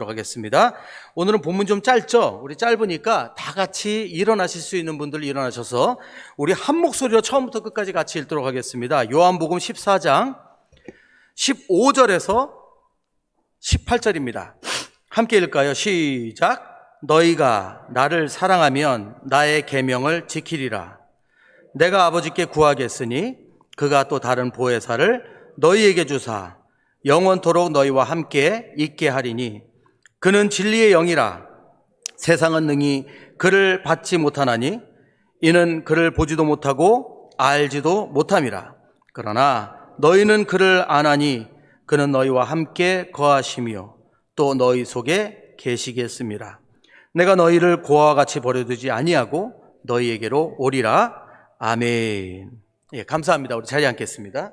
하겠습니다. 오늘은 본문 좀 짧죠? 우리 짧으니까 다 같이 일어나실 수 있는 분들 일어나셔서 우리 한 목소리로 처음부터 끝까지 같이 읽도록 하겠습니다. 요한복음 14장 15절에서 18절입니다. 함께 읽을까요? 시작. 너희가 나를 사랑하면 나의 계명을 지키리라. 내가 아버지께 구하겠으니 그가 또 다른 보혜사를 너희에게 주사 영원토록 너희와 함께 있게 하리니 그는 진리의 영이라. 세상은 능히 그를 받지 못하나니 이는 그를 보지도 못하고 알지도 못함이라. 그러나 너희는 그를 아나니 그는 너희와 함께 거하시며 또 너희 속에 계시겠습니다. 내가 너희를 고아와 같이 버려두지 아니하고 너희에게로 오리라. 아멘. 예, 감사합니다. 우리 자리에 앉겠습니다.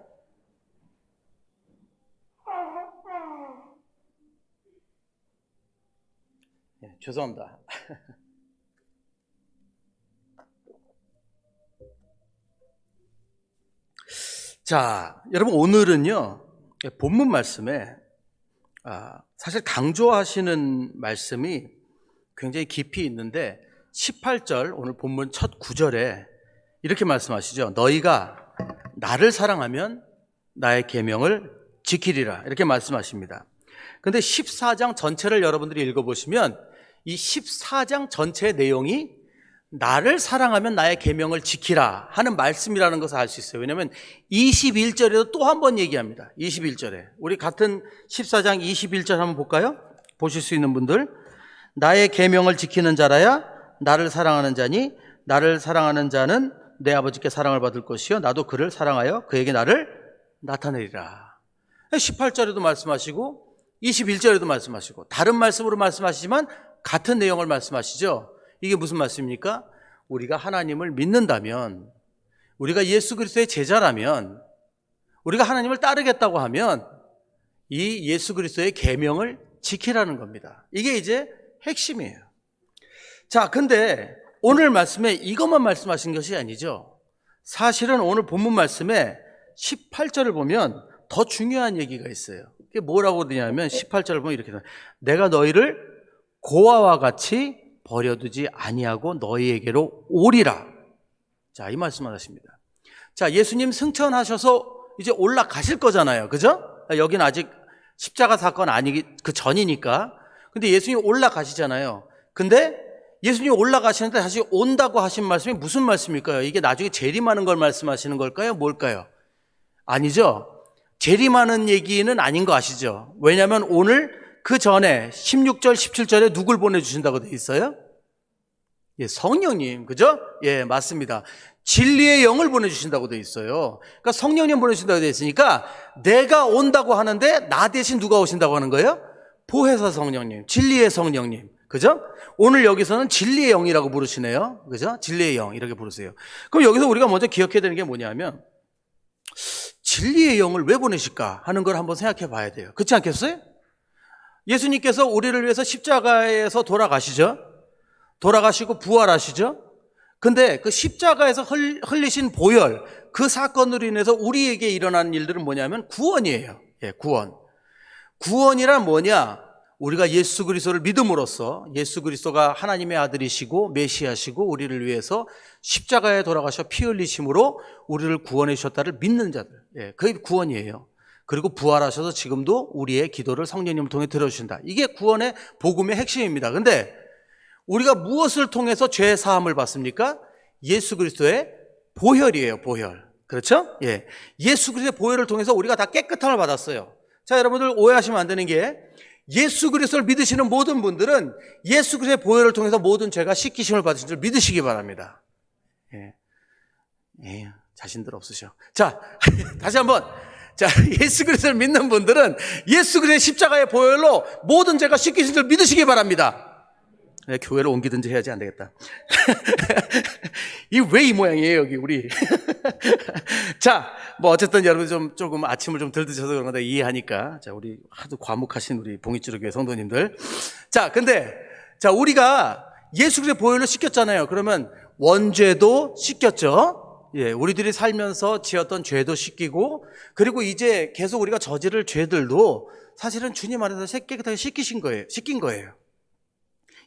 예, 죄송합니다. 자, 여러분 오늘은요 본문 말씀에 사실 강조하시는 말씀이 굉장히 깊이 있는데 18절 오늘 본문 첫 구절에 이렇게 말씀하시죠. 너희가 나를 사랑하면 나의 계명을 지키리라 이렇게 말씀하십니다. 그런데 14장 전체를 여러분들이 읽어보시면 이 14장 전체의 내용이 나를 사랑하면 나의 계명을 지키라 하는 말씀이라는 것을 알 수 있어요. 왜냐하면 21절에도 또 한 번 얘기합니다. 21절에 우리 같은 14장 21절 한번 볼까요? 보실 수 있는 분들. 나의 계명을 지키는 자라야 나를 사랑하는 자니 나를 사랑하는 자는 내 아버지께 사랑을 받을 것이요 나도 그를 사랑하여 그에게 나를 나타내리라. 18절에도 말씀하시고 21절에도 말씀하시고 다른 말씀으로 말씀하시지만 같은 내용을 말씀하시죠. 이게 무슨 말씀입니까? 우리가 하나님을 믿는다면, 우리가 예수 그리스도의 제자라면, 우리가 하나님을 따르겠다고 하면 이 예수 그리스도의 계명을 지키라는 겁니다. 이게 이제 핵심이에요. 자, 근데 오늘 말씀에 이것만 말씀하신 것이 아니죠. 사실은 오늘 본문 말씀에 18절을 보면 더 중요한 얘기가 있어요. 이게 뭐라고 되냐면 18절을 보면 이렇게 내가 너희를 고아와 같이 버려두지 아니하고 너희에게로 오리라. 자, 이 말씀을 하십니다. 자, 예수님 승천하셔서 이제 올라가실 거잖아요. 그죠? 여기는 아직 십자가 사건 아니기 그 전이니까. 근데 예수님 올라가시잖아요. 근데 예수님이 올라가시는데 다시 온다고 하신 말씀이 무슨 말씀일까요? 이게 나중에 재림하는 걸 말씀하시는 걸까요? 뭘까요? 아니죠. 재림하는 얘기는 아닌 거 아시죠? 왜냐하면 오늘 그 전에 16절, 17절에 누굴 보내주신다고 돼 있어요? 예, 성령님, 그죠? 예, 맞습니다. 진리의 영을 보내주신다고 돼 있어요. 그러니까 성령님 보내주신다고 돼 있으니까 내가 온다고 하는데 나 대신 누가 오신다고 하는 거예요? 보혜사 성령님, 진리의 성령님, 그죠? 오늘 여기서는 진리의 영이라고 부르시네요. 그죠? 진리의 영, 이렇게 부르세요. 그럼 여기서 우리가 먼저 기억해야 되는 게 뭐냐면 진리의 영을 왜 보내실까 하는 걸 한번 생각해 봐야 돼요. 그렇지 않겠어요? 예수님께서 우리를 위해서 십자가에서 돌아가시죠. 돌아가시고 부활하시죠. 근데 그 십자가에서 흘리신 보혈, 그 사건으로 인해서 우리에게 일어나는 일들은 뭐냐면 구원이에요. 예, 구원. 구원이란 뭐냐? 우리가 예수 그리스도를 믿음으로써 예수 그리스도가 하나님의 아들이시고 메시아시고 우리를 위해서 십자가에 돌아가셔 피 흘리심으로 우리를 구원해 주셨다를 믿는 자들. 예, 그게 구원이에요. 그리고 부활하셔서 지금도 우리의 기도를 성령님을 통해 들어주신다. 이게 구원의 복음의 핵심입니다. 근데 우리가 무엇을 통해서 죄 사함을 받습니까? 예수 그리스도의 보혈이에요. 보혈. 그렇죠? 예. 예수 그리스도의 보혈을 통해서 우리가 다 깨끗함을 받았어요. 자, 여러분들 오해하시면 안 되는 게 예수 그리스도를 믿으시는 모든 분들은 예수 그리스도의 보혈을 통해서 모든 죄가 씻기심을 받으신 줄 믿으시기 바랍니다. 예. 예, 자신들 없으셔. 자, 다시 한번. 자, 예수 그리스도를 믿는 분들은 예수 그리스도의 십자가의 보혈로 모든 죄가 씻기신 줄 믿으시기 바랍니다. 네, 교회를 옮기든지 해야지 안 되겠다. 이 왜 이 모양이에요, 여기 우리. 자, 뭐 어쨌든 여러분 조금 아침을 좀 덜 드셔서 그런 건데 이해하니까. 자, 우리 하도 과묵하신 우리 봉익주로 교회 성도님들. 자, 근데 우리가 예수 그리스도의 보혈로 씻겼잖아요. 그러면 원죄도 씻겼죠. 우리들이 살면서 지었던 죄도 씻기고, 그리고 이제 계속 우리가 저지를 죄들도 사실은 주님 안에서 깨끗하게 씻긴 거예요.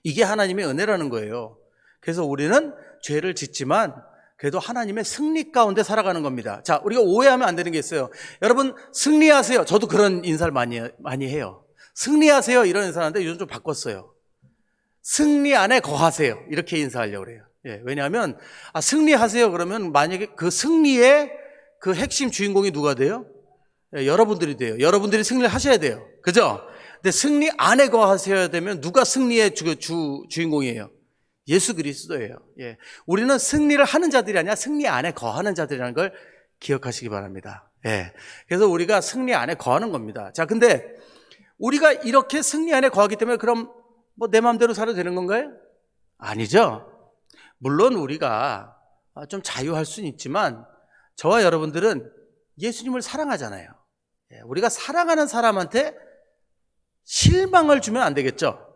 이게 하나님의 은혜라는 거예요. 그래서 우리는 죄를 짓지만 그래도 하나님의 승리 가운데 살아가는 겁니다. 자, 우리가 오해하면 안 되는 게 있어요. 여러분, 승리하세요. 저도 그런 인사를 많이 해요. 승리하세요. 이런 인사를 하는데 요즘 좀 바꿨어요. 승리 안에 거하세요. 이렇게 인사하려고 그래요. 왜냐하면, 승리하세요. 그러면 만약에 그 승리의 그 핵심 주인공이 누가 돼요? 여러분들이 돼요. 여러분들이 승리를 하셔야 돼요. 그죠? 근데 승리 안에 거하셔야 되면 누가 승리의 주인공이에요? 예수 그리스도예요. 우리는 승리를 하는 자들이 아니라 승리 안에 거하는 자들이라는 걸 기억하시기 바랍니다. 그래서 우리가 승리 안에 거하는 겁니다. 자, 근데 우리가 이렇게 승리 안에 거하기 때문에 그럼 뭐 내 마음대로 살아도 되는 건가요? 아니죠. 물론 우리가 좀 자유할 수는 있지만 저와 여러분들은 예수님을 사랑하잖아요. 우리가 사랑하는 사람한테 실망을 주면 안 되겠죠.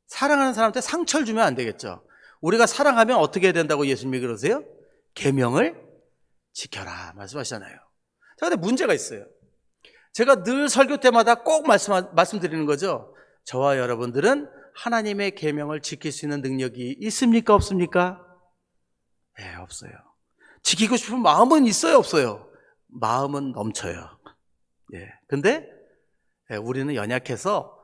사랑하는 사람한테 상처를 주면 안 되겠죠. 우리가 사랑하면 어떻게 해야 된다고 예수님이 그러세요? 계명을 지켜라 말씀하시잖아요. 자, 근데 문제가 있어요. 제가 늘 설교 때마다 꼭 말씀드리는 거죠. 저와 여러분들은 하나님의 계명을 지킬 수 있는 능력이 있습니까? 없습니까? 없어요. 지키고 싶은 마음은 있어요? 없어요? 마음은 넘쳐요. 근데 우리는 연약해서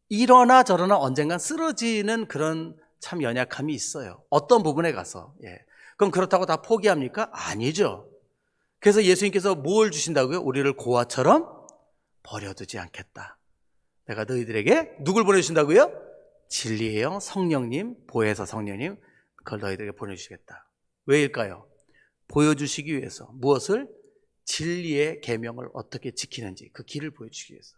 이러나 저러나 언젠간 쓰러지는 그런 참 연약함이 있어요. 어떤 부분에 가서. 그럼 그렇다고 다 포기합니까? 아니죠. 그래서 예수님께서 뭘 주신다고요? 우리를 고아처럼 버려두지 않겠다. 내가 너희들에게 누굴 보내주신다고요? 진리의 영 성령님, 보혜사 성령님, 그걸 너희들에게 보내주시겠다. 왜일까요? 보여주시기 위해서. 무엇을? 진리의 계명을 어떻게 지키는지 그 길을 보여주시기 위해서.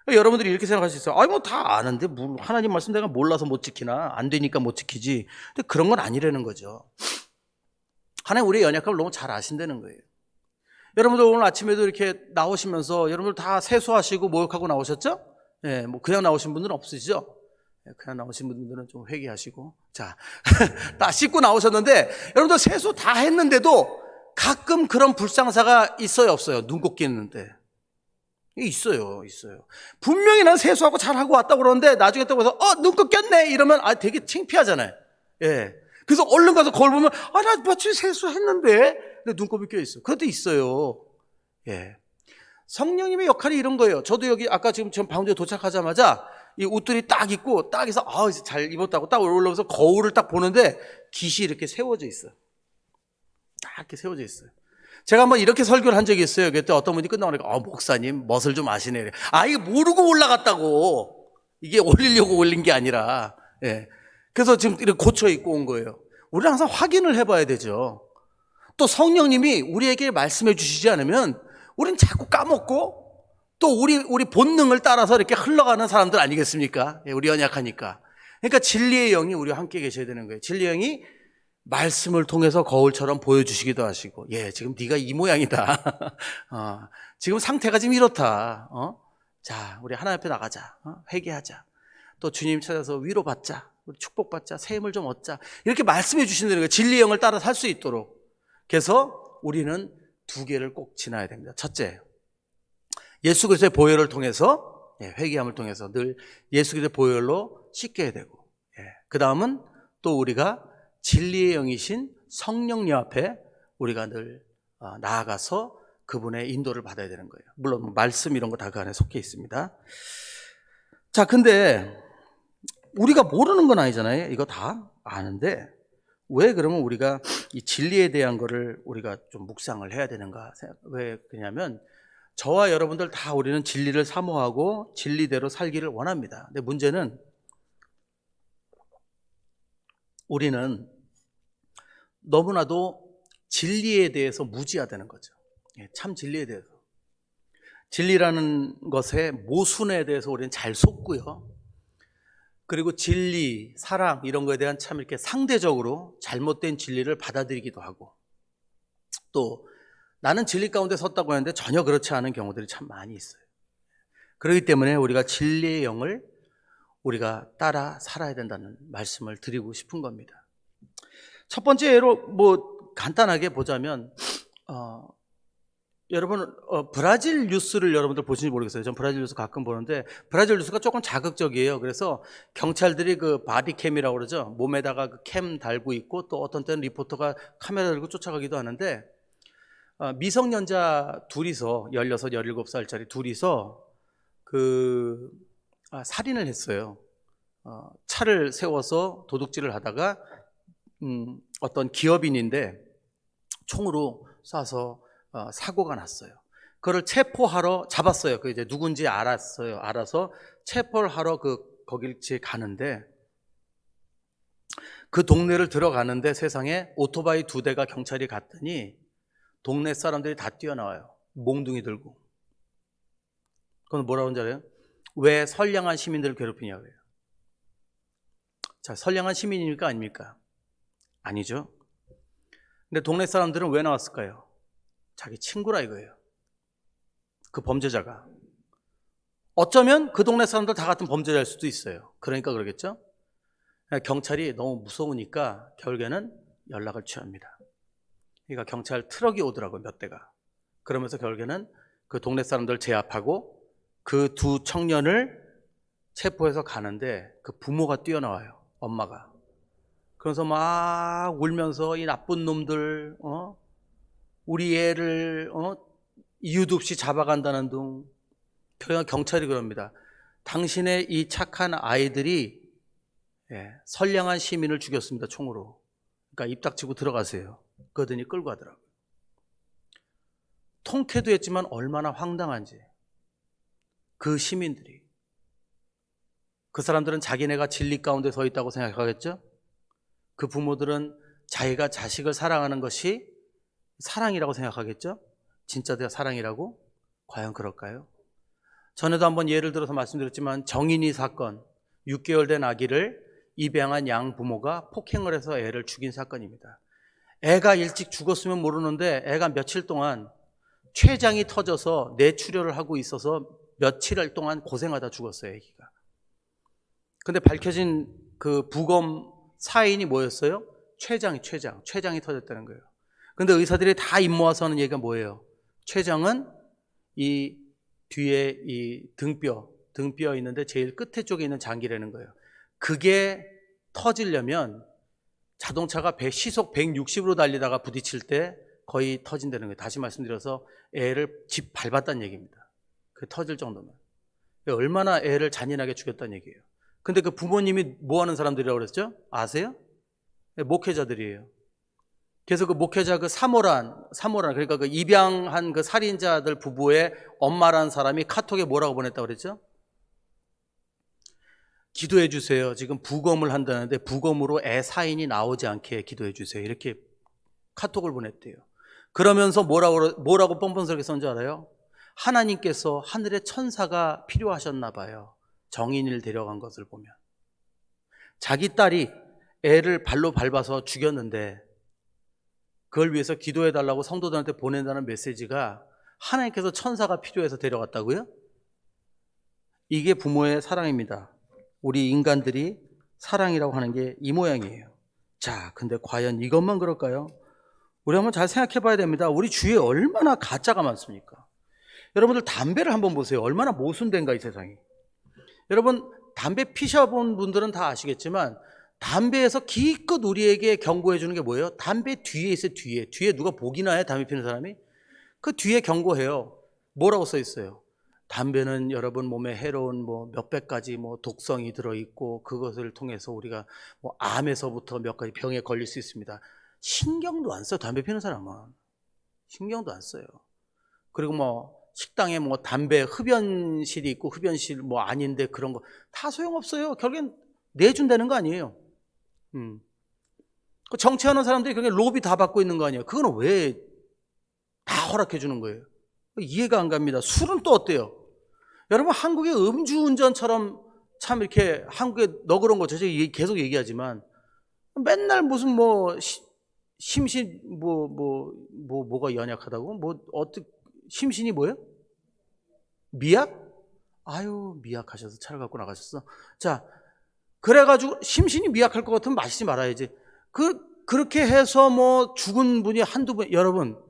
여러분들이 이렇게 생각할 수 있어요. 뭐 다 아는데 하나님 말씀 내가 몰라서 못 지키나? 안 되니까 못 지키지. 근데 그런 건 아니라는 거죠. 하나님 우리의 연약함을 너무 잘 아신다는 거예요. 여러분들 오늘 아침에도 이렇게 나오시면서 여러분들 다 세수하시고 목욕하고 나오셨죠? 뭐 그냥 나오신 분들은 없으시죠? 그냥 나오신 분들은 좀 회개하시고. 자, 다 씻고 나오셨는데 여러분들 세수 다 했는데도 가끔 그런 불상사가 있어요, 없어요? 눈 꽂기는데. 있어요. 분명히 난 세수하고 잘하고 왔다고 그러는데 나중에 또 가서 눈곱 꼈네 이러면 되게 창피하잖아요. 그래서 얼른 가서 거울 보면 나 마치 세수했는데 근데 눈곱이 껴있어. 그것도 있어요. 성령님의 역할이 이런 거예요. 저도 여기 아까 지금 방금 도착하자마자 이 옷들이 딱 입고 딱 해서 잘 입었다고 딱 올라오면서 거울을 딱 보는데 깃이 이렇게 세워져 있어요. 딱 이렇게 세워져 있어요. 제가 한번 이렇게 설교를 한 적이 있어요. 그때 어떤 분이 끝나고 나니까 목사님 멋을 좀 아시네. 이게 모르고 올라갔다고. 이게 올리려고 올린 게 아니라. 그래서 지금 이렇게 고쳐 입고 온 거예요. 우리는 항상 확인을 해봐야 되죠. 또 성령님이 우리에게 말씀해 주시지 않으면 우리는 자꾸 까먹고 또 우리 본능을 따라서 이렇게 흘러가는 사람들 아니겠습니까? 우리 연약하니까. 그러니까 진리의 영이 우리와 함께 계셔야 되는 거예요. 진리의 영이 말씀을 통해서 거울처럼 보여주시기도 하시고, 지금 네가 이 모양이다. 지금 상태가 지금 이렇다. 자, 우리 하나님 앞에 나가자. 회개하자. 또 주님 찾아서 위로받자. 우리 축복받자. 새 힘을 좀 얻자. 이렇게 말씀해 주시는 거예요. 진리의 영을 따라 살 수 있도록. 그래서 우리는 두 개를 꼭 지나야 됩니다. 첫째, 예수 그리스도의 보혈을 통해서, 회개함을 통해서 늘 예수 그리스도의 보혈로 씻겨야 되고, 그 다음은 또 우리가 진리의 영이신 성령님 앞에 우리가 늘 나아가서 그분의 인도를 받아야 되는 거예요. 물론 말씀 이런 거 다 그 안에 속해 있습니다. 자, 근데 우리가 모르는 건 아니잖아요. 이거 다 아는데 왜 그러면 우리가 이 진리에 대한 거를 우리가 좀 묵상을 해야 되는가? 왜 그러냐면 저와 여러분들 다 우리는 진리를 사모하고 진리대로 살기를 원합니다. 근데 문제는 우리는 너무나도 진리에 대해서 무지하다는 거죠. 참 진리에 대해서. 진리라는 것의 모순에 대해서 우리는 잘 속고요. 그리고 진리, 사랑 이런 거에 대한 참 이렇게 상대적으로 잘못된 진리를 받아들이기도 하고 또 나는 진리 가운데 섰다고 하는데 전혀 그렇지 않은 경우들이 참 많이 있어요. 그렇기 때문에 우리가 진리의 영을 우리가 따라 살아야 된다는 말씀을 드리고 싶은 겁니다. 첫 번째 예로 간단하게 보자면 여러분 브라질 뉴스를 여러분들 보시는지 모르겠어요. 전 브라질 뉴스 가끔 보는데 브라질 뉴스가 조금 자극적이에요. 그래서 경찰들이 그 바디캠이라고 그러죠. 몸에다가 그 캠 달고 있고 또 어떤 때는 리포터가 카메라 들고 쫓아가기도 하는데 미성년자 둘이서 16, 17살짜리 둘이서 살인을 했어요. 차를 세워서 도둑질을 하다가 어떤 기업인인데 총으로 쏴서 사고가 났어요. 그걸 체포하러 잡았어요. 그 이제 누군지 알았어요. 알아서 체포를 하러 거길 가는데 그 동네를 들어가는데 세상에 오토바이 2대가 경찰이 갔더니 동네 사람들이 다 뛰어나와요. 몽둥이 들고. 그건 뭐라고 하는지 알아요? 왜 선량한 시민들을 괴롭히냐고 해요. 자, 선량한 시민입니까? 아닙니까? 아니죠. 근데 동네 사람들은 왜 나왔을까요? 자기 친구라 이거예요. 그 범죄자가. 어쩌면 그 동네 사람들 다 같은 범죄자일 수도 있어요. 그러니까 그러겠죠? 경찰이 너무 무서우니까 결국에는 연락을 취합니다. 그러니까 경찰 트럭이 오더라고요, 몇 대가. 그러면서 결국에는 그 동네 사람들 제압하고 그 두 청년을 체포해서 가는데 그 부모가 뛰어나와요, 엄마가. 그래서 막 울면서 이 나쁜 놈들, 우리 애를 이유도 없이 잡아간다는 둥. 경찰이 그럽니다. 당신의 이 착한 아이들이 선량한 시민을 죽였습니다, 총으로. 그러니까 입 닥치고 들어가세요. 그러더니 끌고 가더라고요. 통쾌도 했지만 얼마나 황당한지. 그 시민들이. 그 사람들은 자기네가 진리 가운데 서 있다고 생각하겠죠? 그 부모들은 자기가 자식을 사랑하는 것이 사랑이라고 생각하겠죠? 진짜 사랑이라고? 과연 그럴까요? 전에도 한번 예를 들어서 말씀드렸지만 정인이 사건, 6개월 된 아기를 입양한 양 부모가 폭행을 해서 애를 죽인 사건입니다. 애가 일찍 죽었으면 모르는데 애가 며칠 동안 췌장이 터져서 뇌출혈을 하고 있어서 며칠 동안 고생하다 죽었어요, 애기가. 근데 밝혀진 그 부검 사인이 뭐였어요? 췌장이 터졌다는 거예요. 근데 의사들이 다 입 모아서 하는 얘기가 뭐예요? 췌장은 이 뒤에 이 등뼈 있는데 제일 끝에 쪽에 있는 장기라는 거예요. 그게 터지려면 자동차가 시속 160으로 달리다가 부딪힐 때 거의 터진다는 거예요. 다시 말씀드려서 애를 집 밟았다는 얘기입니다. 그게 터질 정도면. 얼마나 애를 잔인하게 죽였다는 얘기예요. 근데 그 부모님이 뭐 하는 사람들이라고 그랬죠? 아세요? 목회자들이에요. 그래서 그 목회자 그 사모란 그러니까 그 입양한 그 살인자들 부부의 엄마라는 사람이 카톡에 뭐라고 보냈다고 그랬죠? 기도해 주세요. 지금 부검을 한다는데 부검으로 애 사인이 나오지 않게 기도해 주세요. 이렇게 카톡을 보냈대요. 그러면서 뭐라고 뻔뻔스럽게 썼는지 알아요? 하나님께서 하늘의 천사가 필요하셨나 봐요. 정인이를 데려간 것을 보면. 자기 딸이 애를 발로 밟아서 죽였는데 그걸 위해서 기도해 달라고 성도들한테 보낸다는 메시지가 하나님께서 천사가 필요해서 데려갔다고요? 이게 부모의 사랑입니다. 우리 인간들이 사랑이라고 하는 게 이 모양이에요. 자, 근데 과연 이것만 그럴까요? 우리 한번 잘 생각해 봐야 됩니다. 우리 주위에 얼마나 가짜가 많습니까? 여러분들 담배를 한번 보세요. 얼마나 모순된가 이 세상이. 여러분 담배 피셔본 분들은 다 아시겠지만 담배에서 기껏 우리에게 경고해 주는 게 뭐예요? 담배 뒤에 있어요. 뒤에 누가 보기나 해? 담배 피는 사람이? 그 뒤에 경고해요. 뭐라고 써 있어요? 담배는 여러분 몸에 해로운 몇백 가지 독성이 들어있고 그것을 통해서 우리가 암에서부터 몇 가지 병에 걸릴 수 있습니다. 신경도 안 써요. 담배 피는 사람은. 신경도 안 써요. 그리고 식당에 담배 흡연실이 있고 흡연실 아닌데 그런 거 다 소용없어요. 결국엔 내준다는 거 아니에요. 그 정치하는 사람들이 그게 로비 다 받고 있는 거 아니에요. 그거는 왜 다 허락해 주는 거예요? 이해가 안 갑니다. 술은 또 어때요? 여러분 한국의 음주운전처럼 참 이렇게 한국에 너그러운 거죠. 제가 계속 얘기하지만 맨날 무슨 심신 뭐가 연약하다고? 심신이 뭐예요? 미약? 아유, 미약하셔서 차를 갖고 나가셨어. 자, 그래가지고 심신이 미약할 것 같으면 마시지 말아야지. 그 그렇게 해서 뭐 죽은 분이 한두 분, 여러분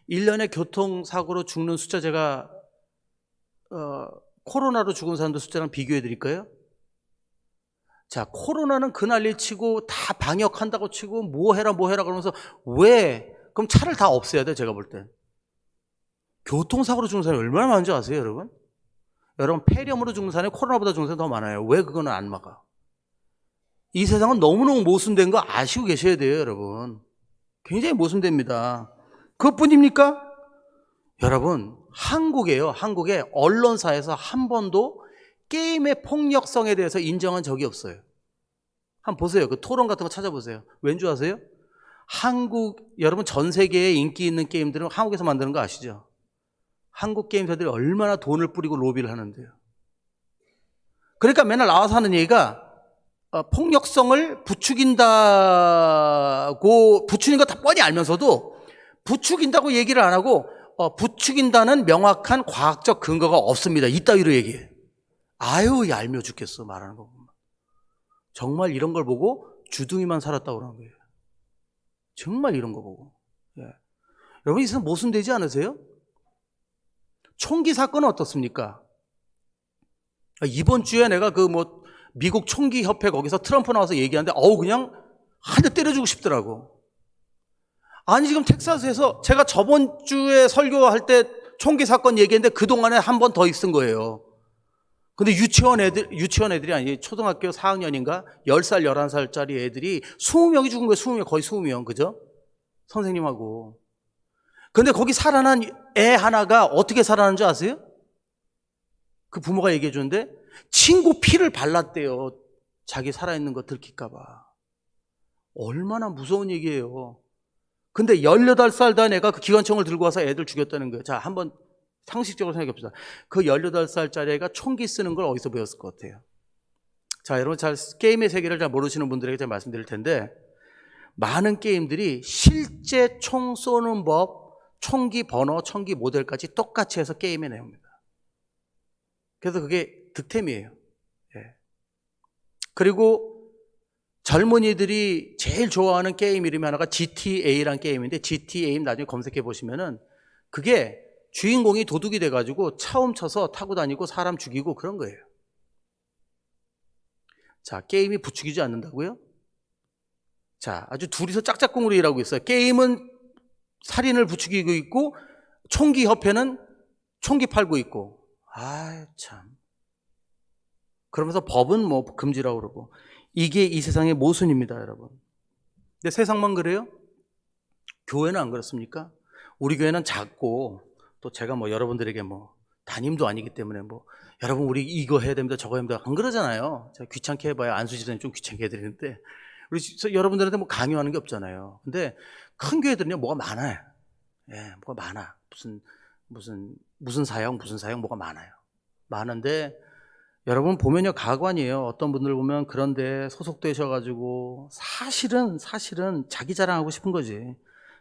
1년에 교통사고로 죽는 숫자 제가 코로나로 죽은 사람들 숫자랑 비교해 드릴까요? 자, 코로나는 그 난리 치고 다 방역한다고 치고 뭐 해라 그러면서 왜 그럼 차를 다 없애야 돼? 제가 볼 때 교통사고로 죽는 사람이 얼마나 많은지 아세요, 여러분? 여러분 폐렴으로 죽는 사람이 코로나보다 죽는 사람이 더 많아요. 왜 그거는 안 막아? 이 세상은 너무너무 모순된 거 아시고 계셔야 돼요, 여러분. 굉장히 모순됩니다. 그것뿐입니까? 여러분, 한국의 언론사에서 한 번도 게임의 폭력성에 대해서 인정한 적이 없어요. 한번 보세요. 그 토론 같은 거 찾아보세요. 왠 줄 아세요? 여러분 전 세계에 인기 있는 게임들은 한국에서 만드는 거 아시죠? 한국 게임사들이 얼마나 돈을 뿌리고 로비를 하는데요. 그러니까 맨날 나와서 하는 얘기가 폭력성을 부추기는 거 다 뻔히 알면서도 부추긴다고 얘기를 안 하고 부추긴다는 명확한 과학적 근거가 없습니다. 이따위로 얘기해. 아유, 얄미워 죽겠어, 말하는 거 보면. 정말 이런 걸 보고 주둥이만 살았다고 그러는 거예요. 정말 이런 거 보고. 예. 여러분, 이 세상 모순되지 않으세요? 총기 사건은 어떻습니까? 이번 주에 내가 미국 총기 협회 거기서 트럼프 나와서 얘기하는데 그냥 한 대 때려주고 싶더라고. 아니, 지금 텍사스에서 제가 저번 주에 설교할 때 총기 사건 얘기했는데 그동안에 한 번 더 있은 거예요. 근데 유치원 애들이 아니, 초등학교 4학년인가 10살, 11살짜리 애들이 20명이 죽은 거예요. 20명, 거의 20명. 그죠? 선생님하고. 근데 거기 살아난 애 하나가 어떻게 살아난 줄 아세요? 그 부모가 얘기해 주는데 친구 피를 발랐대요. 자기 살아있는 거 들킬까 봐. 얼마나 무서운 얘기예요. 근데 18살 된 애가 그 기관총을 들고 와서 애들 죽였다는 거예요. 자, 한번 상식적으로 생각해 봅시다. 그 18살짜리 애가 총기 쓰는 걸 어디서 배웠을 것 같아요? 자, 여러분 게임의 세계를 잘 모르시는 분들에게 제가 말씀드릴 텐데 많은 게임들이 실제 총 쏘는 법, 총기 번호, 총기 모델까지 똑같이 해서 게임에 내옵니다. 그래서 그게 득템이에요. 예. 그리고 젊은이들이 제일 좋아하는 게임 이름이 하나가 GTA라는 게임인데 GTA 나중에 검색해 보시면은 그게 주인공이 도둑이 돼가지고 차 훔쳐서 타고 다니고 사람 죽이고 그런 거예요. 자, 게임이 부추기지 않는다고요? 자, 아주 둘이서 짝짝꿍으로 일하고 있어요. 게임은 살인을 부추기고 있고 총기 협회는 총기 팔고 있고. 아유, 참. 그러면서 법은 뭐 금지라고 그러고. 이게 이 세상의 모순입니다, 여러분. 근데 세상만 그래요? 교회는 안 그렇습니까? 우리 교회는 작고 또 제가 여러분들에게 담임도 아니기 때문에 여러분 우리 이거 해야 됩니다, 저거 해야 됩니다. 안 그러잖아요. 제가 귀찮게 해봐야 안수 집사님 좀 귀찮게 해드리는데 우리 여러분들한테 강요하는 게 없잖아요. 근데 큰 교회들은요 뭐가 많아요. 예, 뭐가 많아. 무슨 사역 뭐가 많아요. 많은데 여러분 보면요 가관이에요. 어떤 분들 보면 그런데 소속되셔가지고 사실은 자기 자랑하고 싶은 거지.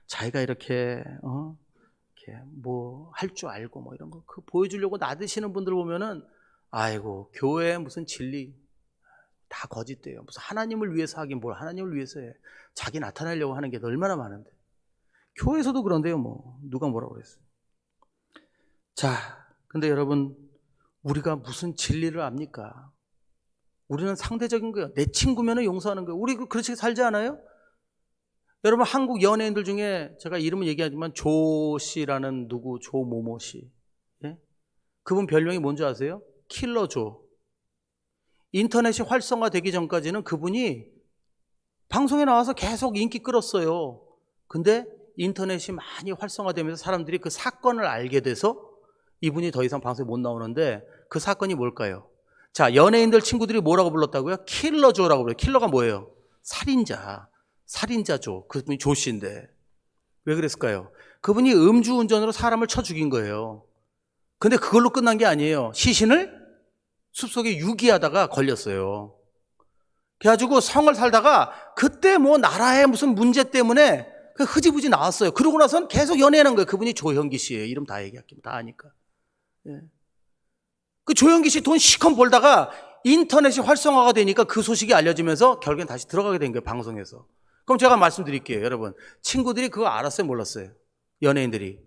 자기가 이렇게 뭐 할 줄 알고 이런 거 보여주려고 나드시는 분들 보면은 아이고 교회 무슨 진리 다 거짓돼요. 무슨 하나님을 위해서 하긴 뭘 하나님을 위해서 해. 자기 나타내려고 하는 게 얼마나 많은데. 교회에서도 그런데요 누가 뭐라고 그랬어요. 자, 근데 여러분 우리가 무슨 진리를 압니까? 우리는 상대적인 거예요. 내 친구면은 용서하는 거예요. 우리 그렇게 살지 않아요? 여러분 한국 연예인들 중에 제가 이름은 얘기하지만 조 씨라는 조모모 씨. 예? 그분 별명이 뭔지 아세요? 킬러조. 인터넷이 활성화되기 전까지는 그분이 방송에 나와서 계속 인기 끌었어요. 근데 인터넷이 많이 활성화되면서 사람들이 그 사건을 알게 돼서 이분이 더 이상 방송에 못 나오는데 그 사건이 뭘까요? 자, 연예인들 친구들이 뭐라고 불렀다고요? 킬러조라고 그래요. 킬러가 뭐예요? 살인자조. 그분이 조 씨인데 왜 그랬을까요? 그분이 음주운전으로 사람을 쳐 죽인 거예요. 근데 그걸로 끝난 게 아니에요. 시신을 숲속에 유기하다가 걸렸어요. 그래가지고 성을 살다가 그때 나라의 무슨 문제 때문에 그 흐지부지 나왔어요. 그러고 나서는 계속 연애하는 거예요. 그분이 조현기 씨예요. 이름 다 얘기할게요. 다 아니까. 예. 그 조현기 씨 돈 시커먼 벌다가 인터넷이 활성화가 되니까 그 소식이 알려지면서 결국엔 다시 들어가게 된 거예요. 방송에서. 그럼 제가 말씀드릴게요. 여러분, 친구들이 그거 알았어요, 몰랐어요? 연예인들이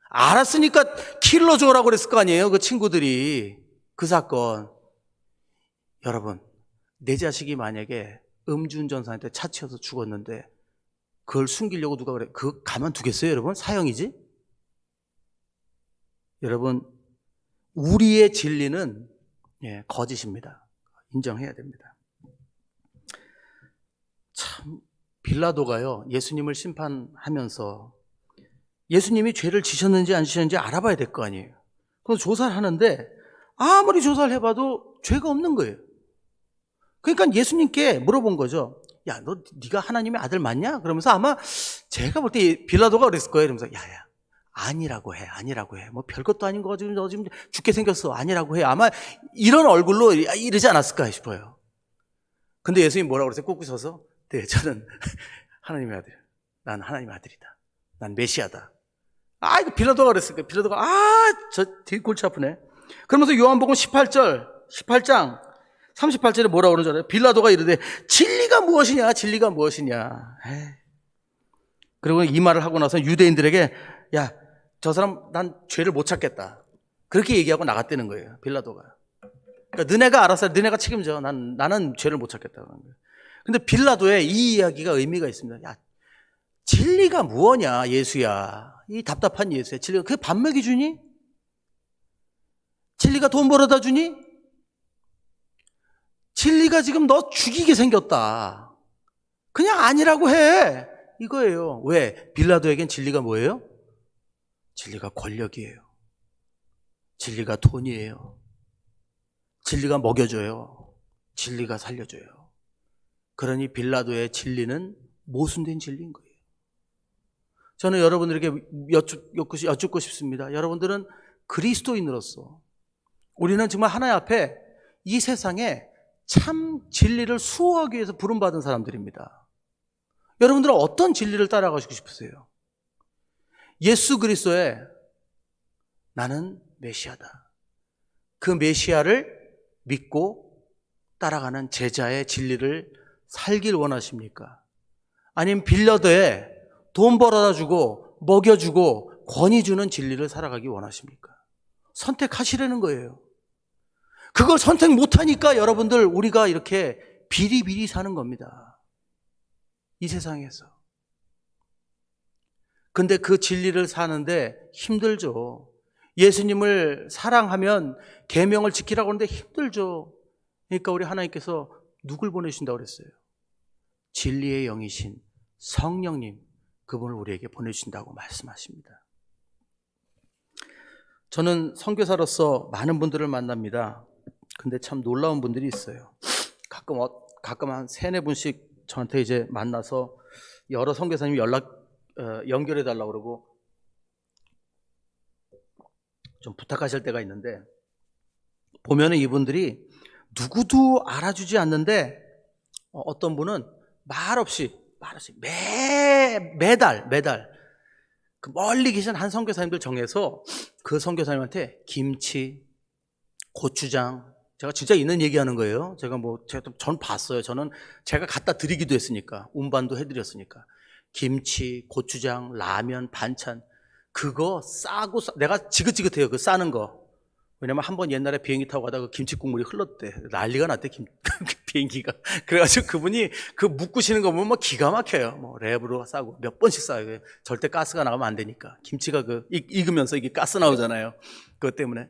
알았으니까 킬러 줘라고 그랬을 거 아니에요, 그 친구들이. 그 사건. 여러분, 내 자식이 만약에 음주운전사한테 차 치여서 죽었는데 그걸 숨기려고 누가 그래? 그거 가만두겠어요, 여러분? 사형이지? 여러분, 우리의 진리는 거짓입니다. 인정해야 됩니다. 참, 빌라도가요, 예수님을 심판하면서 예수님이 죄를 지셨는지 안 지셨는지 알아봐야 될 거 아니에요. 그래서 조사를 하는데 아무리 조사를 해봐도 죄가 없는 거예요. 그러니까 예수님께 물어본 거죠. 야, 네가 하나님의 아들 맞냐? 그러면서 아마 제가 볼 때 빌라도가 그랬을 거예요. 이러면서 야야, 아니라고 해. 뭐 별것도 아닌 거 가지고 너 지금 죽게 생겼어. 아니라고 해. 아마 이런 얼굴로 이러지 않았을까 싶어요. 근데 예수님이 뭐라고 그랬어요? 꾹꾹 서서 네, 저는 하나님의 아들. 난 하나님의 아들이다. 난 메시아다. 이거 빌라도가 그랬을 거예요. 빌라도가 저 되게 골치 아프네. 그러면서 요한복음 18장 38절에 뭐라고 그러는 줄 알아요? 빌라도가 이르되 진리가 무엇이냐? 진리가 무엇이냐? 그리고 이 말을 하고 나서 유대인들에게 야, 저 사람 난 죄를 못 찾겠다. 그렇게 얘기하고 나갔다는 거예요. 빌라도가. 그러니까 너네가 알아서 너네가 책임져. 나는 죄를 못 찾겠다. 근데 빌라도의 이 이야기가 의미가 있습니다. 야, 진리가 무엇냐? 예수야. 이 답답한 예수야. 진리가 그게 밥 먹이 주니? 진리가 돈 벌어다 주니? 진리가 지금 너 죽이게 생겼다. 그냥 아니라고 해. 이거예요. 왜? 빌라도에겐 진리가 뭐예요? 진리가 권력이에요. 진리가 돈이에요. 진리가 먹여줘요. 진리가 살려줘요. 그러니 빌라도의 진리는 모순된 진리인 거예요. 저는 여러분들에게 여쭙고 싶습니다. 여러분들은 그리스도인으로서 우리는 정말 하나님 앞에 이 세상에 참 진리를 수호하기 위해서 부름받은 사람들입니다. 여러분들은 어떤 진리를 따라가시고 싶으세요? 예수 그리스도의 나는 메시아다. 그 메시아를 믿고 따라가는 제자의 진리를 살길 원하십니까? 아니면 빌라도의 돈 벌어다 주고 먹여주고 권위 주는 진리를 살아가기 원하십니까? 선택하시라는 거예요. 그걸 선택 못하니까 여러분들 우리가 이렇게 비리비리 사는 겁니다. 이 세상에서. 근데 그 진리를 사는데 힘들죠. 예수님을 사랑하면 계명을 지키라고 하는데 힘들죠. 그러니까 우리 하나님께서 누굴 보내주신다고 그랬어요? 진리의 영이신 성령님, 그분을 우리에게 보내주신다고 말씀하십니다. 저는 선교사로서 많은 분들을 만납니다. 근데 참 놀라운 분들이 있어요. 가끔 한 3-4분씩 저한테 이제 만나서 여러 선교사님이 연결해 달라고 그러고 좀 부탁하실 때가 있는데, 보면은 이분들이 누구도 알아주지 않는데 어떤 분은 말없이 매달 그 멀리 계신 한 선교사님들 정해서 그 선교사님한테 김치, 고추장, 제가 진짜 있는 얘기하는 거예요. 전 봤어요. 제가 갖다 드리기도 했으니까, 운반도 해드렸으니까. 김치, 고추장, 라면, 반찬, 그거 싸고 내가 지긋지긋해요. 그 싸는 거. 왜냐면 한번 옛날에 비행기 타고 가다가 김치 국물이 흘렀대. 난리가 났대, 비행기가. 그래가지고 그분이 그 묶으시는 거 보면 막 기가 막혀요. 뭐 랩으로 싸고 몇 번씩 싸요. 절대 가스가 나가면 안 되니까. 김치가 익으면서 이게 가스 나오잖아요. 그것 때문에.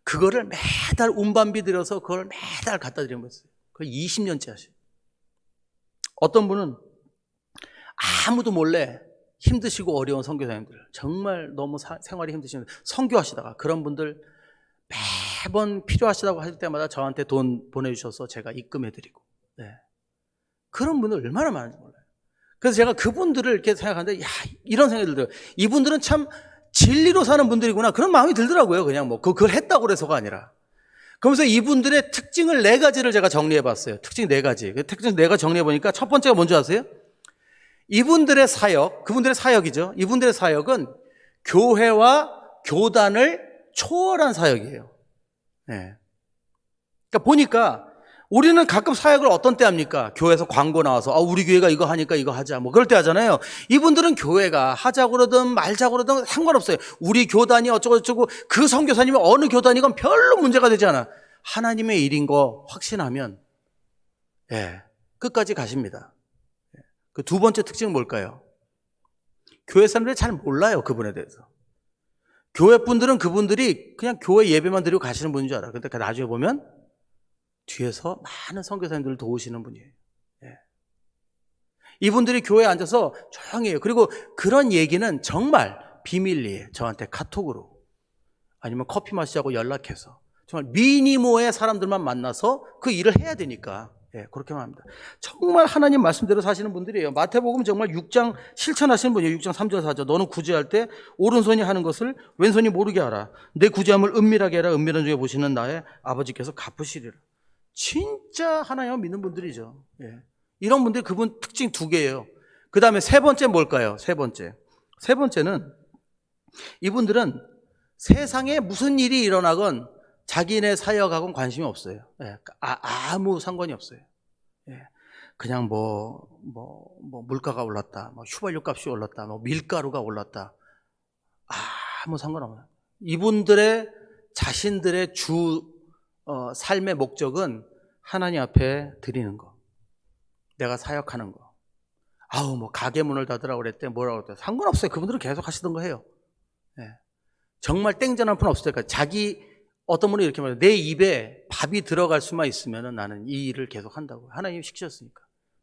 그거를 매달 운반비 들여서 그걸 매달 갖다 드리는 거였어요. 그걸 20년째 하셔요. 어떤 분은 아무도 몰래 힘드시고 어려운 선교사님들, 정말 너무 생활이 힘드시는 선교하시다가 그런 분들 매번 필요하시다고 하실 때마다 저한테 돈 보내주셔서 제가 입금해드리고, 그런 분들 얼마나 많은지 몰라요. 그래서 제가 그분들을 이렇게 생각하는데, 이런 생각이 들어요. 이분들은 참 진리로 사는 분들이구나, 그런 마음이 들더라고요. 그냥 그걸 했다고 그래서가 아니라. 그러면서 이분들의 특징을 4가지를 제가 정리해봤어요. 특징 4가지. 그 특징 4가지 정리해보니까 첫 번째가 뭔지 아세요? 이분들의 사역, 그분들의 사역이죠. 이분들의 사역은 교회와 교단을 초월한 사역이에요. 그러니까 보니까 우리는 가끔 사역을 어떤 때 합니까? 교회에서 광고 나와서 우리 교회가 이거 하니까 이거 하자 뭐 그럴 때 하잖아요. 이분들은 교회가 하자고 그러든 말자고 그러든 상관없어요. 우리 교단이 어쩌고저쩌고 그 선교사님이 어느 교단이건 별로 문제가 되지 않아. 하나님의 일인 거 확신하면 끝까지 가십니다. 그 두 번째 특징은 뭘까요? 교회 사람들이 잘 몰라요, 그분에 대해서. 교회 분들은 그분들이 그냥 교회 예배만 드리고 가시는 분인 줄 알아요. 근데 나중에 보면 뒤에서 많은 선교사님들을 도우시는 분이에요. 이분들이 교회에 앉아서 조용히 해요. 그리고 그런 얘기는 정말 비밀리에 저한테 카톡으로 아니면 커피 마시자고 연락해서 정말 미니모의 사람들만 만나서 그 일을 해야 되니까 그렇게만 합니다. 정말 하나님 말씀대로 사시는 분들이에요. 마태복음 정말 6장 실천하시는 분이에요. 6장 3절 4절 너는 구제할 때 오른손이 하는 것을 왼손이 모르게 하라. 내 구제함을 은밀하게 해라. 은밀한 중에 보시는 나의 아버지께서 갚으시리라. 진짜 하나님을 믿는 분들이죠. 이런 분들 그분 특징 두 개예요. 그 다음에 세 번째 뭘까요? 세 번째는 이분들은 세상에 무슨 일이 일어나건 자기네 사역하고는 관심이 없어요. 아무 상관이 없어요. 그냥 물가가 올랐다, 휘발유 값이 올랐다, 밀가루가 올랐다, 아무 상관없어요. 이분들의 자신들의 삶의 목적은 하나님 앞에 드리는 거, 내가 사역하는 거. 가게 문을 닫으라고 그랬대, 뭐라고 그랬대. 상관없어요. 그분들은 계속 하시던 거 해요. 정말 땡전 한 푼 없을 때까지 어떤 분이 이렇게 말해요. 내 입에 밥이 들어갈 수만 있으면 나는 이 일을 계속 한다고. 하나님이 시키셨으니까,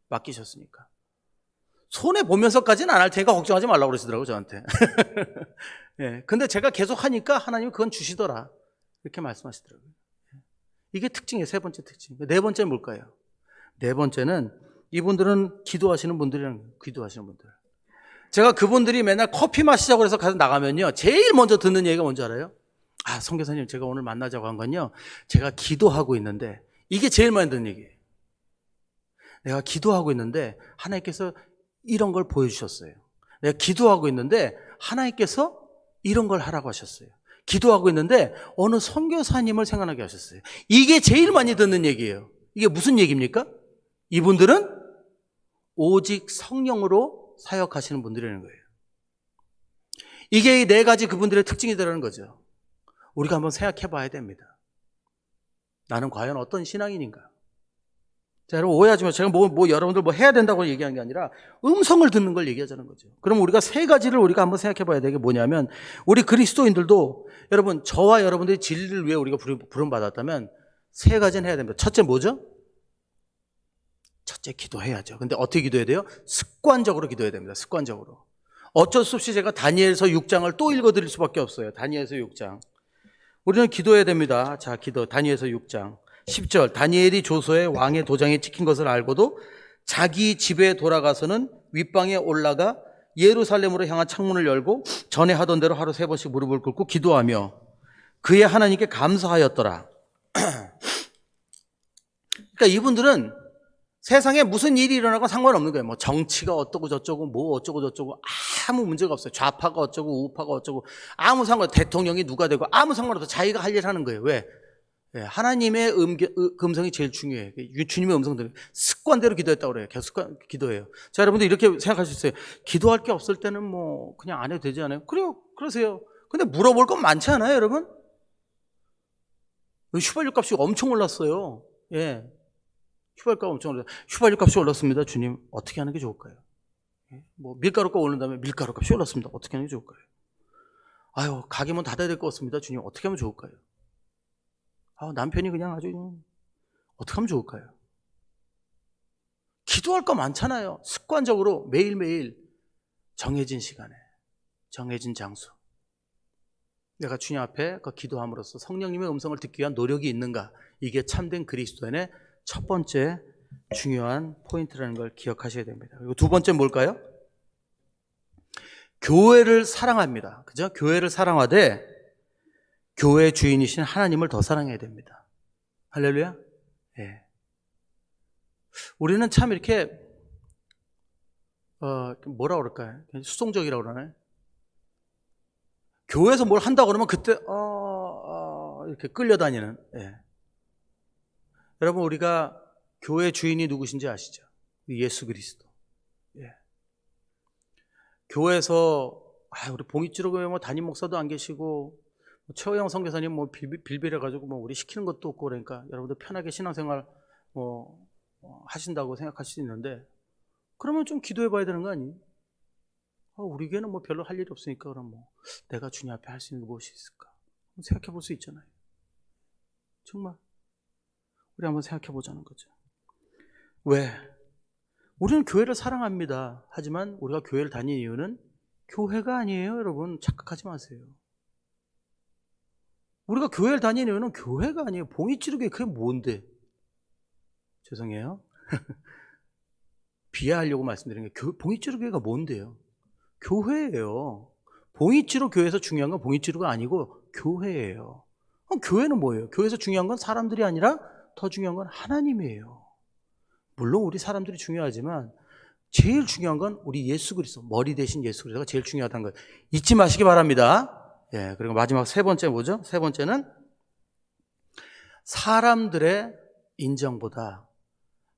맡기셨으니까. 손해보면서까지는 안 할 테니까 걱정하지 말라고 그러시더라고요, 저한테. 근데 제가 계속 하니까 하나님이 그건 주시더라. 이렇게 말씀하시더라고요. 이게 특징이에요, 세 번째 특징. 네 번째는 뭘까요? 네 번째는 이분들은 기도하시는 분들이라는 거예요. 기도하시는 분들. 제가 그분들이 맨날 커피 마시자고 해서 가서 나가면요, 제일 먼저 듣는 얘기가 뭔지 알아요? 선교사님, 제가 오늘 만나자고 한 건요, 제가 기도하고 있는데, 이게 제일 많이 듣는 얘기예요. 내가 기도하고 있는데 하나님께서 이런 걸 보여주셨어요. 내가 기도하고 있는데 하나님께서 이런 걸 하라고 하셨어요. 기도하고 있는데 어느 선교사님을 생각나게 하셨어요. 이게 제일 많이 듣는 얘기예요. 이게 무슨 얘기입니까? 이분들은 오직 성령으로 사역하시는 분들이라는 거예요. 이게 이 네 가지 그분들의 특징이라는 거죠. 우리가 한번 생각해 봐야 됩니다. 나는 과연 어떤 신앙인인가? 자, 여러분 오해하지 마세요. 제가 여러분들 해야 된다고 얘기하는 게 아니라 음성을 듣는 걸 얘기하자는 거죠. 그럼 우리가 세 가지를 우리가 한번 생각해 봐야 되는 게 뭐냐면, 우리 그리스도인들도 여러분, 저와 여러분들이 진리를 위해 우리가 부름받았다면 세 가지는 해야 됩니다. 첫째 뭐죠? 첫째 기도해야죠. 근데 어떻게 기도해야 돼요? 습관적으로 기도해야 됩니다. 습관적으로. 어쩔 수 없이 제가 다니엘서 6장을 또 읽어드릴 수밖에 없어요. 다니엘서 6장. 우리는 기도해야 됩니다. 자, 다니엘서 6장 10절. 다니엘이 조서에 왕의 도장에 찍힌 것을 알고도 자기 집에 돌아가서는 윗방에 올라가 예루살렘으로 향한 창문을 열고 전에 하던 대로 하루 3번씩 무릎을 꿇고 기도하며 그의 하나님께 감사하였더라. 그러니까 이분들은 세상에 무슨 일이 일어나건 상관없는 거예요. 정치가 어쩌고 저쩌고 어쩌고 저쩌고 아무 문제가 없어요. 좌파가 어쩌고 우파가 어쩌고 아무 상관, 대통령이 누가 되고 아무 상관없어요. 자기가 할 일 하는 거예요. 왜? 하나님의 음성이 제일 중요해요. 주님의 음성 들으면 습관대로 기도했다고 그래요. 계속 기도해요. 자, 여러분들 이렇게 생각할 수 있어요. 기도할 게 없을 때는 그냥 안 해도 되지 않아요? 그래요. 그러세요. 근데 물어볼 건 많지 않아요, 여러분? 휘발유 값이 엄청 올랐어요. 휘발유 값이 올랐습니다. 주님, 어떻게 하는 게 좋을까요? 밀가루 값 오른다면 밀가루 값이 올랐습니다. 어떻게 하는 게 좋을까요? 가게 문 닫아야 될 것 같습니다. 주님, 어떻게 하면 좋을까요? 남편이 그냥 아주 어떻게 하면 좋을까요? 기도할 거 많잖아요. 습관적으로 매일매일 정해진 시간에 정해진 장소, 내가 주님 앞에 그 기도함으로써 성령님의 음성을 듣기 위한 노력이 있는가, 이게 참된 그리스도인의 첫 번째 중요한 포인트라는 걸 기억하셔야 됩니다. 그리고 두 번째 뭘까요? 교회를 사랑합니다. 그죠? 교회를 사랑하되 교회의 주인이신 하나님을 더 사랑해야 됩니다. 할렐루야? 우리는 참 이렇게 뭐라 그럴까요? 수동적이라고 그러나요? 교회에서 뭘 한다고 그러면 그때 이렇게 끌려다니는. 여러분, 우리가 교회 주인이 누구신지 아시죠? 예수 그리스도. 예. 교회에서 우리 봉익지로 교회 뭐 담임 목사도 안 계시고 최호영 선교사님 뭐 빌빌해 가지고 뭐 우리 시키는 것도 없고, 그러니까 여러분들 편하게 신앙생활 하신다고 생각할 수 있는데, 그러면 좀 기도해 봐야 되는 거 아니에요? 우리 교회는 뭐 별로 할 일이 없으니까 그럼 뭐 내가 주님 앞에 할 수 있는 게 무엇이 있을까? 생각해 볼 수 있잖아요. 정말 우리 한번 생각해 보자는 거죠. 왜? 우리는 교회를 사랑합니다. 하지만 우리가 교회를 다니는 이유는 교회가 아니에요. 여러분, 착각하지 마세요. 우리가 교회를 다니는 이유는 교회가 아니에요. 봉익지르교회, 그게 뭔데? 죄송해요. 비하하려고 말씀드린 게, 봉익지르교회가 뭔데요? 교회예요. 봉익지로 교회에서 중요한 건 봉익지로가 아니고 교회예요. 그럼 교회는 뭐예요? 교회에서 중요한 건 사람들이 아니라 더 중요한 건 하나님이에요. 물론 우리 사람들이 중요하지만 제일 중요한 건 우리 예수 그리스도, 머리 대신 예수 그리스도가 제일 중요하다는 거예요. 잊지 마시기 바랍니다. 예, 그리고 마지막 세 번째 뭐죠? 세 번째는 사람들의 인정보다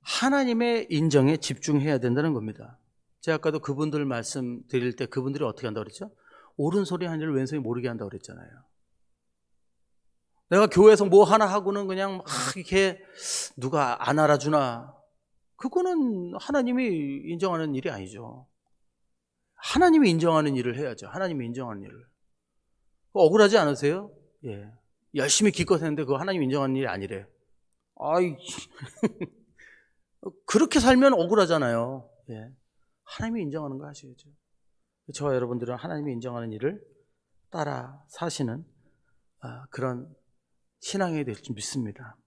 하나님의 인정에 집중해야 된다는 겁니다. 제가 아까도 그분들 말씀드릴 때 그분들이 어떻게 한다고 그랬죠? 옳은소리 하는 일을 왼손이 모르게 한다고 그랬잖아요. 내가 교회에서 뭐 하나 하고는 그냥 막 이렇게 누가 안 알아주나, 그거는 하나님이 인정하는 일이 아니죠. 하나님이 인정하는 일을 해야죠. 하나님이 인정하는 일을. 억울하지 않으세요? 예. 열심히 기껏 했는데 그거 하나님 인정하는 일이 아니래. 그렇게 살면 억울하잖아요. 예. 하나님이 인정하는 거 하셔야죠. 저와 여러분들은 하나님이 인정하는 일을 따라 사시는 그런 신앙이 될 줄 믿습니다.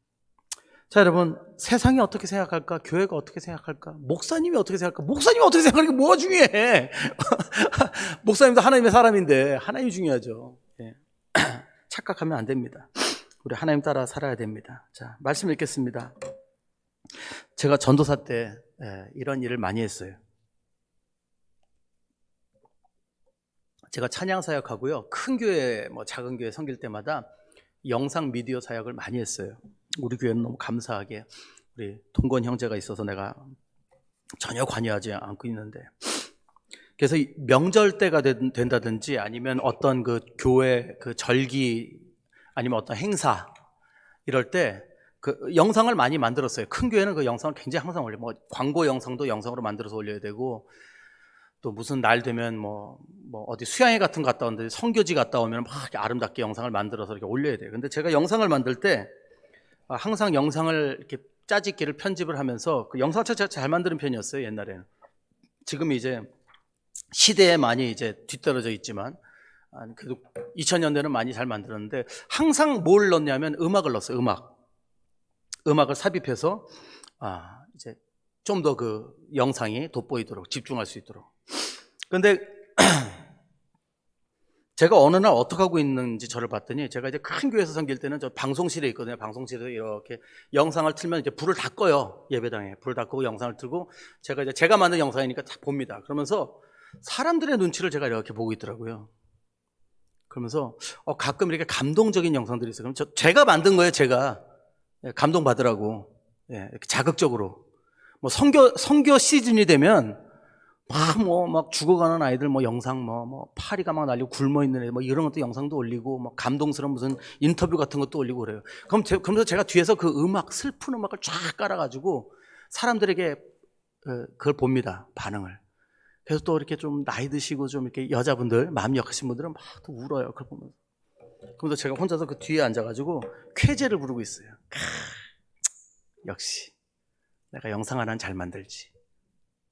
자, 여러분, 세상이 어떻게 생각할까? 교회가 어떻게 생각할까? 목사님이 어떻게 생각할까? 목사님이 어떻게 생각하는 게 뭐가 중요해? 목사님도 하나님의 사람인데 하나님이 중요하죠. 예. 착각하면 안 됩니다. 우리 하나님 따라 살아야 됩니다. 자, 말씀 읽겠습니다. 제가 전도사 때 이런 일을 많이 했어요. 제가 찬양 사역하고요, 큰 교회, 뭐 작은 교회 섬길 때마다 영상 미디어 사역을 많이 했어요. 우리 교회는 너무 감사하게 우리 동건 형제가 있어서 내가 전혀 관여하지 않고 있는데, 그래서 명절 때가 된다든지 아니면 어떤 그 교회 그 절기 아니면 어떤 행사 이럴 때 그 영상을 많이 만들었어요. 큰 교회는 그 영상을 굉장히 항상 올려요. 뭐 광고 영상도 영상으로 만들어서 올려야 되고, 또 무슨 날 되면 뭐 어디 수양회 같은 거 갔다 오는데 선교지 갔다 오면 막 아름답게 영상을 만들어서 이렇게 올려야 돼요. 근데 제가 영상을 만들 때 항상 영상을 이렇게 짜집기를 편집을 하면서 그 영상 자체가 잘 만드는 편이었어요, 옛날에는. 지금 이제 시대에 많이 이제 뒤떨어져 있지만 그래도 2000년대는 많이 잘 만들었는데, 항상 뭘 넣냐면 음악을 넣었어요. 음악을 삽입해서 이제 좀 더 그 영상이 돋보이도록 집중할 수 있도록. 근데 제가 어느 날 어떻게 하고 있는지 저를 봤더니, 제가 이제 큰 교회에서 섬길 때는 저 방송실에 있거든요. 방송실에서 이렇게 영상을 틀면 이제 불을 다 꺼요. 예배당에 불을 다 끄고 영상을 틀고, 제가 만든 영상이니까 다 봅니다. 그러면서 사람들의 눈치를 제가 이렇게 보고 있더라고요. 그러면서 가끔 이렇게 감동적인 영상들이 있어요. 그럼 제가 만든 거예요. 제가 감동 받으라고, 이렇게 자극적으로. 뭐 선교 시즌이 되면 막 죽어가는 아이들 영상 파리가 막 날리고 굶어 있는 애 이런 것도 영상도 올리고, 뭐 감동스러운 무슨 인터뷰 같은 것도 올리고 그래요. 그러면서 제가 뒤에서 그 슬픈 음악을 쫙 깔아가지고 사람들에게 그걸 봅니다. 반응을. 그래서 또 이렇게 좀 나이 드시고 좀 이렇게 여자분들, 마음 약하신 분들은 막 또 울어요. 그걸 보면서. 그러면서 제가 혼자서 그 뒤에 앉아가지고 쾌재를 부르고 있어요. 역시 내가 영상 하나는 잘 만들지.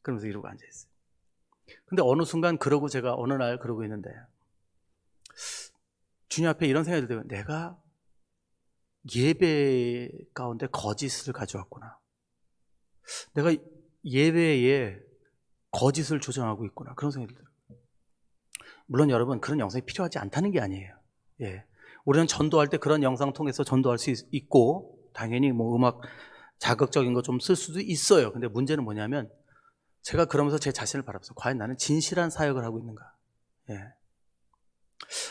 그러면서 이러고 앉아있어요. 근데 어느 순간 제가 어느 날 그러고 있는데 주님 앞에 이런 생각이 들어요. 내가 예배 가운데 거짓을 가져왔구나. 내가 예배에 거짓을 조장하고 있구나. 그런 생각이 들어요. 물론 여러분, 그런 영상이 필요하지 않다는 게 아니에요. 예. 우리는 전도할 때 그런 영상 통해서 전도할 수 있고, 당연히 뭐 음악 자극적인 거 좀 쓸 수도 있어요. 근데 문제는 뭐냐면, 제가 그러면서 제 자신을 바라봤어요. 과연 나는 진실한 사역을 하고 있는가? 예.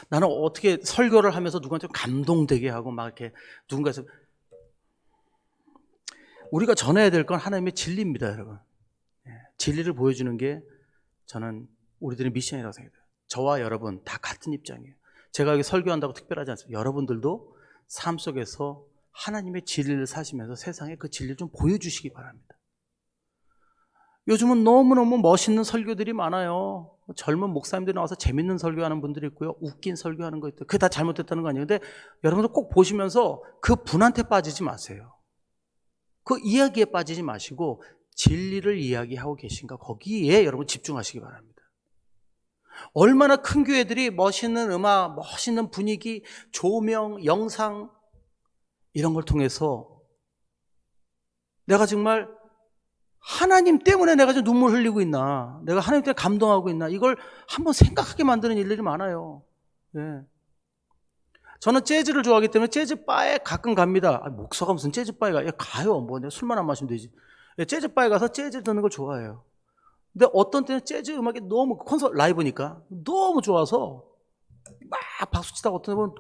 나는 어떻게 설교를 하면서 누구한테 감동되게 하고 막 이렇게 누군가에서 우리가 전해야 될 건 하나님의 진리입니다, 여러분. 진리를 보여주는 게 저는 우리들의 미션이라고 생각해요. 저와 여러분 다 같은 입장이에요. 제가 여기 설교한다고 특별하지 않습니다. 여러분들도 삶 속에서 하나님의 진리를 사시면서 세상에 그 진리를 좀 보여주시기 바랍니다. 요즘은 너무너무 멋있는 설교들이 많아요. 젊은 목사님들이 나와서 재밌는 설교하는 분들이 있고요. 웃긴 설교하는 거 있고. 그게 다 잘못됐다는 거 아니에요. 근데 여러분들 꼭 보시면서 그 분한테 빠지지 마세요. 그 이야기에 빠지지 마시고 진리를 이야기하고 계신가 거기에 여러분 집중하시기 바랍니다. 얼마나 큰 교회들이 멋있는 음악, 멋있는 분위기, 조명, 영상 이런 걸 통해서 내가 정말 하나님 때문에 내가 좀 눈물 흘리고 있나, 내가 하나님 때문에 감동하고 있나, 이걸 한번 생각하게 만드는 일들이 많아요. 예. 저는 재즈를 좋아하기 때문에 재즈 바에 가끔 갑니다. 목사가 무슨 재즈 바에 가요. 뭐 내가 술만 안 마시면 되지. 재즈 바에 가서 재즈 듣는 걸 좋아해요. 근데 어떤 때는 재즈 음악이 너무 콘서트 라이브니까 너무 좋아서 막 박수 치다가 어떤 때는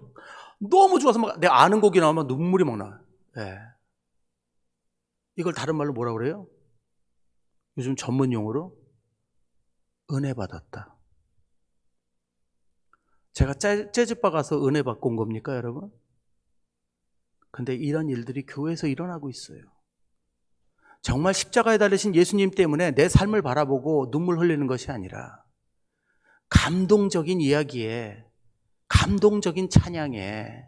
너무 좋아서 막 내가 아는 곡이 나오면 눈물이 막 나요. 예. 이걸 다른 말로 뭐라고 그래요? 요즘 전문 용어로 은혜 받았다. 제가 재즈바 가서 은혜 받고 온 겁니까, 여러분? 근데 이런 일들이 교회에서 일어나고 있어요. 정말 십자가에 달리신 예수님 때문에 내 삶을 바라보고 눈물 흘리는 것이 아니라 감동적인 이야기에, 감동적인 찬양에,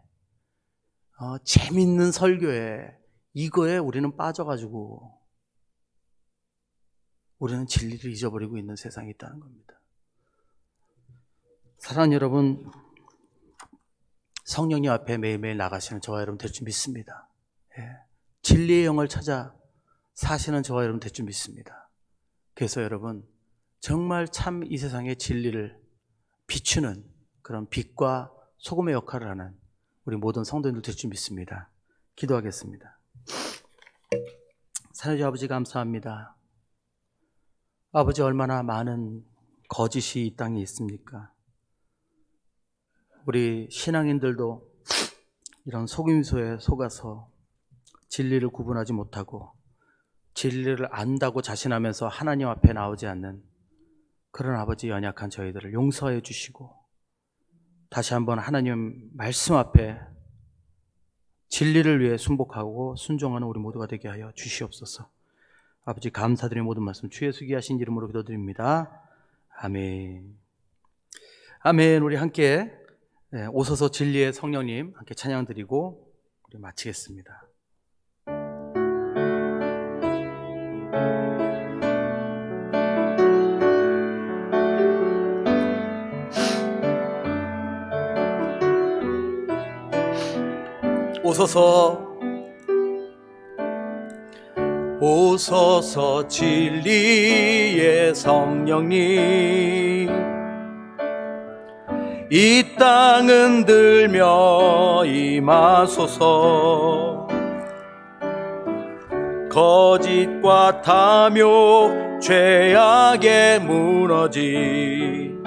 재밌는 설교에, 이거에 우리는 빠져가지고 우리는 진리를 잊어버리고 있는 세상이 있다는 겁니다. 사랑하는 여러분, 성령님 앞에 매일매일 나가시는 저와 여러분 될 줄 믿습니다. 진리의 영을 찾아 사시는 저와 여러분 될 줄 믿습니다. 그래서 여러분 정말 참 이 세상의 진리를 비추는 그런 빛과 소금의 역할을 하는 우리 모든 성도님들 될 줄 믿습니다. 기도하겠습니다. 사랑하는 아버지 감사합니다. 아버지 얼마나 많은 거짓이 이 땅에 있습니까? 우리 신앙인들도 이런 속임수에 속아서 진리를 구분하지 못하고 진리를 안다고 자신하면서 하나님 앞에 나오지 않는 그런 아버지 연약한 저희들을 용서해 주시고 다시 한번 하나님 말씀 앞에 진리를 위해 순복하고 순종하는 우리 모두가 되게 하여 주시옵소서. 아버지 감사드리는 모든 말씀 주 예수 귀하신 이름으로 기도드립니다. 아멘. 아멘. 우리 함께 오소서 진리의 성령님 함께 찬양 드리고 우리 마치겠습니다. 오소서 진리의 성령님 이 땅은 들며 임하소서. 거짓과 탐욕 죄악에 무너진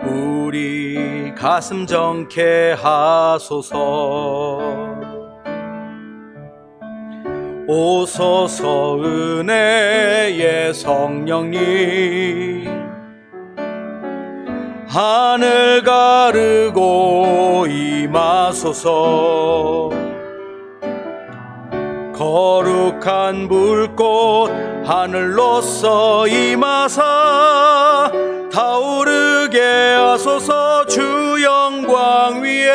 우리 가슴 정케 하소서. 오소서 은혜의 성령님 하늘 가르고 임하소서. 거룩한 불꽃 하늘로서 임하사 타오르게 하소서. 주 영광 위에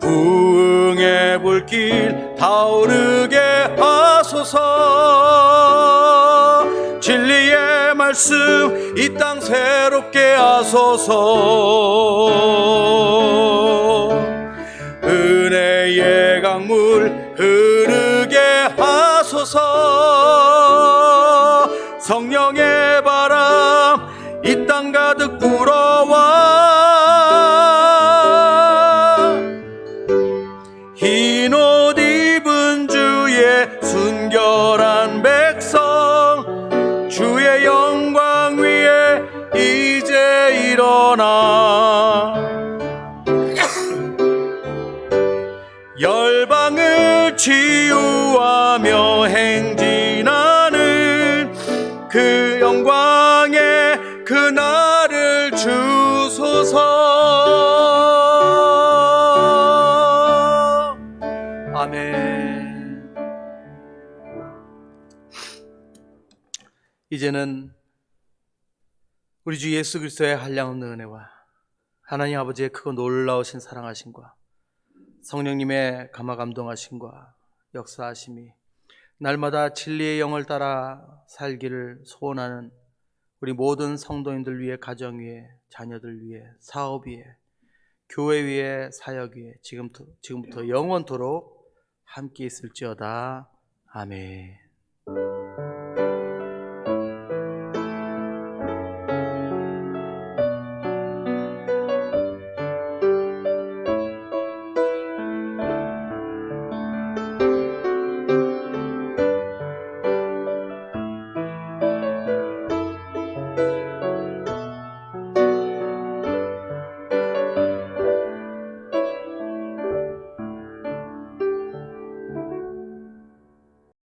부흥의 불길 타오르게 하소서. 진리의 말씀 이 땅 새롭게 하소서. 은혜의 강물 흐르게 하소서. 성령의 바람 이 땅 가득 불어와 흰 옷 입은 주의 순결한 백성 주의 영광 위에 이제 일어나 열방을 하며 행진하는 그 영광의 그날을 주소서. 아멘. 이제는 우리 주 예수 그리스도의 한량없는 은혜와 하나님 아버지의 크고 놀라우신 사랑하심과 성령님의 감화 감동하심과 역사하심이 날마다 진리의 영을 따라 살기를 소원하는 우리 모든 성도님들 위해, 가정 위해, 자녀들 위해, 사업 위해, 교회 위해, 사역 위해 지금부터 영원토록 함께 있을지어다. 아멘.